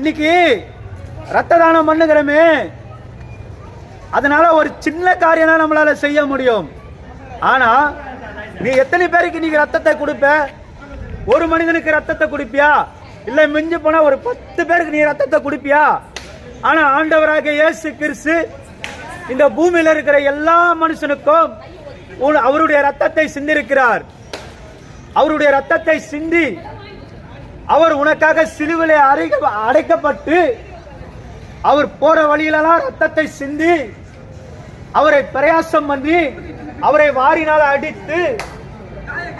இன்னைக்கு ரத்த தானம் பண்ணுகிறோமே, அதனால ஒரு சின்ன காரியம் தான் நம்மளால செய்ய முடியும். ஆனா நீ எத்தனை பேருக்கு இன்னைக்கு ரத்தத்தை கொடுப்ப? ஒரு மனிதனுக்கு ரத்தத்தை குடிப்பியா? இல்ல மிஞ்சி போனா ஒரு 10 பேருக்கு நீ ரத்தத்தை குடிப்பியா? ஆனா ஆண்டவராக இயேசு கிறிஸ்து இந்த பூமியில இருக்கிற எல்லா மனுஷனுக்கும் அவருடைய ரத்தத்தை சிந்திருக்கிறார். அவருடைய ரத்தத்தை சிந்தி அவர் உனக்காக சிலுவிலே அடைக்கப்பட்டு அவர் போற வழியிலெல்லாம் ரத்தத்தை சிந்தி அவரை பிரயாசம் பண்ணி அவரை வாரினால் அடித்து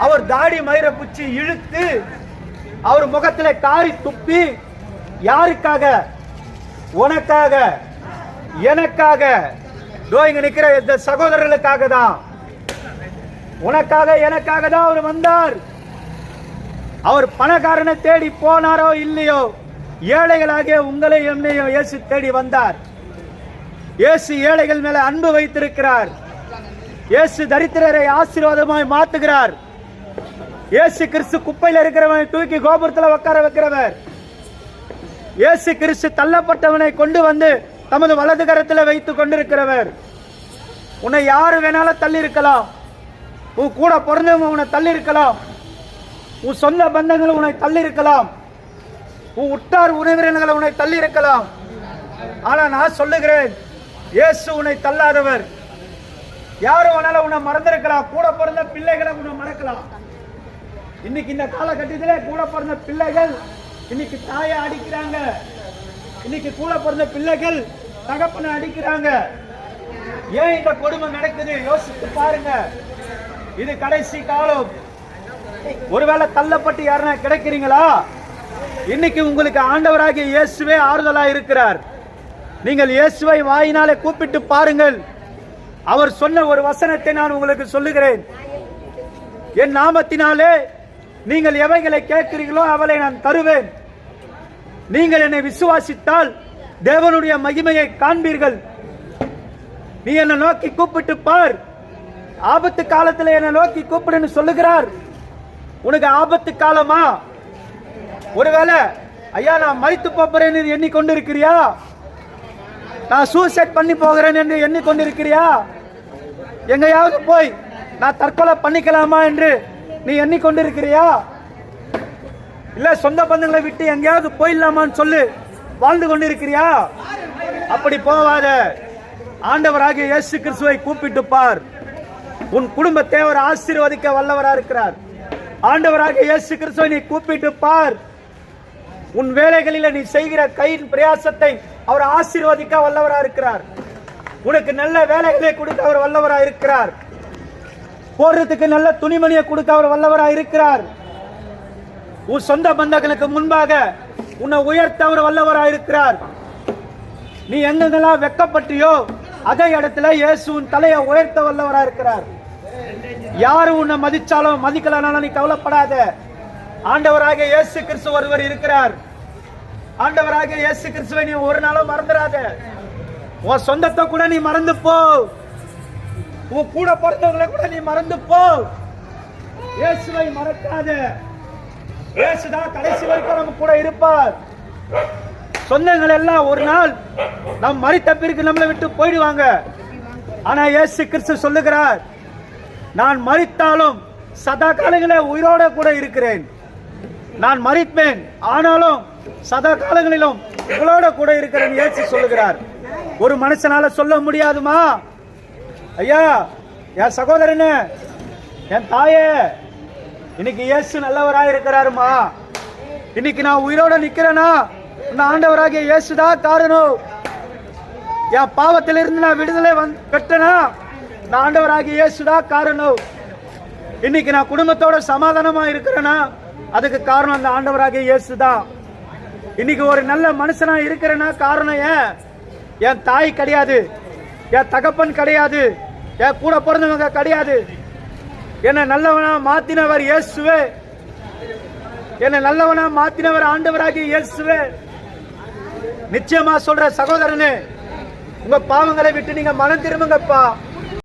அவர் தாடி மயிரை பிடிச்சி இழுத்து அவர் முகத்துல காரி துப்பி யாருக்காக? உனக்காக, எனக்காக, இங்க நிக்கிற இந்த சகோதரர்களுக்காக தான், உனக்காக எனக்காக தான் அவர் வந்தார். அவர் பணக்காரனை தேடி போனாரோ இல்லையோ, ஏழைகளாகிய உங்களை என்னையும் இயேசு தேடி வந்தார். இயேசு ஏழைகள் மேல அன்பு வைத்திருக்கிறார். இயேசு தரித்திரரை ஆசீர்வாதமாய் மாத்துகிறார். இயேசு கிறிஸ்து குப்பையில் இருக்கிறவனை தூக்கி கோபுரத்தில் உட்கார வைக்கிறவர். இயேசு கிறிஸ்து தள்ளப்பட்டவனை கொண்டு வந்து தமது வலது கரத்தில் வைத்துக் கொண்டிருக்கிறவர். உன்னை யாரு வேணாலும் தள்ளி இருக்கலாம். உன் கூட பிறந்தவங்க உன்னை தள்ளி இருக்கலாம். உன் சொந்த பந்தங்கள் உன்னை தள்ளி இருக்கலாம். உன் உற்றார் உறவினர்களை உன்னை தள்ளி இருக்கலாம். ஆனா நான் சொல்லுகிறேன், இயேசு உன்னை தள்ளாதவர். யாரும் வேணாலும் உன்னை மறந்திருக்கலாம். கூட பிறந்த பிள்ளைகளை உன்னை மறக்கலாம். இன்னைக்கு இந்த காலகட்டத்திலே கூட பிறந்த பிள்ளைகள் இன்னைக்கு தாயை அடிக்கிறாங்க. இன்னைக்கு கூட பிறந்த பிள்ளைகள் தகப்பனை அடிக்கிறாங்க. ஏன் இந்த கொடுமை நடக்குது? யோசித்து பாருங்க. இது கடைசி காலம். ஒருவேளை தள்ளப்பட்டு யாருன்னா கிடைக்கிறீங்களா? இன்னைக்கு உங்களுக்கு ஆண்டவராகிய இயேசுவே ஆறுதலா இருக்கிறார். நீங்கள் இயேசுவை வாயினாலே கூப்பிட்டு பாருங்கள். அவர் சொன்ன ஒரு வசனத்தை நான் உங்களுக்கு சொல்லுகிறேன். என் நாமத்தினாலே நீங்கள் எவைகளை கேட்கிறீர்களோ அவளை நான் தருவேன். நீங்கள் என்னை விசுவாசித்தால் தேவனுடைய மகிமையை காண்பீர்கள். நீ என்னை நோக்கி கூப்பிட்டு பார். ஆபத்து காலத்தில் என்னை நோக்கி கூப்பிடுன்னு சொல்லுகிறார். உனக்கு ஆபத்து காலமா? ஒருவேளை ஐயா நான் மரித்து போறேன் என்று எண்ணிக்கொண்டிருக்கிறியா? நான் சூசைட் பண்ணி போகிறேன் என்று எண்ணிக்கொண்டிருக்கிறியா? எங்கேயாவது போய் நான் தற்கொலை பண்ணிக்கலாமா என்று நீ எண்ணிக்கொண்டிருக்கிறியா? இல்ல சொந்த பந்தங்களை விட்டு எங்கேயாவது போயிடலாமான்னு சொல்லு வாழ்ந்து கொண்டிருக்கிறியா? அப்படி போவாத. ஆண்டவராகிய இயேசு கிறிஸ்துவை கூப்பிட்டு பார். உன் குடும்பத்தை அவர் ஆசீர்வதிக்க வல்லவரா இருக்கிறார். ஆண்டவராகிய இயேசு கிறிஸ்துவை நீ கூப்பிட்டு பார். உன் வேலைகளில நீ செய்கிற கையின் பிரயாசத்தை அவர் ஆசீர்வதிக்க வல்லவரா இருக்கிறார். உனக்கு நல்ல வேலைகளை கொடுக்க அவர் வல்லவரா இருக்கிறார். போடுறதுக்கு நல்ல துணிமணியை கொடுக்க அவர் வல்லவரா இருக்கிறார். உன் சொந்த பந்தங்களுக்கு முன்பாக உன்னை உயர்த்த அவர் வல்லவரா இருக்கிறார். நீ எங்கெங்கெல்லாம் வெக்கப்பட்டியோ அதே இடத்துல இயேசு உன் தலையை உயர்த்த வல்லவரா இருக்கிறார். யாரும் உன்னை மதிச்சாலும் மதிக்கலனாலும் நீ கவலைப்படாத. ஆண்டவராகிய இயேசு கிறிஸ்து ஒருவர் இருக்கிறார். ஆண்டவராகிய இயேசு கிறிஸ்துவை நீ ஒரு நாளும் மறந்துடாத. உன் சொந்தத்தை கூட நீ மறந்து போ. உன் கூட பிறந்தவங்களை கூட நீ மறந்து போ. இயேசுவை மறக்காத. இயேசுதான் கடைசி வரைக்கும் நம்ம கூட இருப்பார். சொந்தங்கள் எல்லாம் ஒரு நாள் நம் மரித்த பிறகு நம்மளை விட்டு போயிடுவாங்க. ஆனா இயேசு கிறிஸ்து சொல்லுகிறார், நான் மரித்தாலும் சதா காலங்களே உயிரோட கூட இருக்கிறேன். நான் மரிப்பேன், ஆனாலும் சதா காலங்களிலும் உங்களோட கூட இருக்கிறேன் இயேசு சொல்லுகிறார். ஒரு மனுஷனால சொல்ல முடியாதுமா? ஐயா, என் சகோதரனே, என் தாயே, இன்னைக்கு இயேசு நல்லவராக இருக்கிறாருமா. இன்னைக்கு நான் உயிரோட நிக்கிறேனா இந்த ஆண்டவராகிய இயேசுதான் காரணம். என் பாவத்திலிருந்து நான் விடுதலை பெற்றனா இந்த ஆண்டவராகிய இயேசுதான் காரணம். இன்னைக்கு நான் குடும்பத்தோட சமாதானமா இருக்கிறேனா அதுக்கு காரணம் அந்த ஆண்டவராகிய இயேசுதான். இன்னைக்கு ஒரு நல்ல மனுஷனா இருக்கிறேன்னா காரணம் என் தாய் கிடையாது, என் தகப்பன் கிடையாது, என் கூட பிறந்தவங்க கிடையாது. என்னை நல்லவனா மாத்தினவர் இயேசுவே. என்னை நல்லவனா மாத்தினவர் ஆண்டவராகிய இயேசுவே. நிச்சயமா சொல்ற சகோதரனே, உங்க பாவங்களை விட்டு நீங்க மனம் திரும்புங்கப்பா.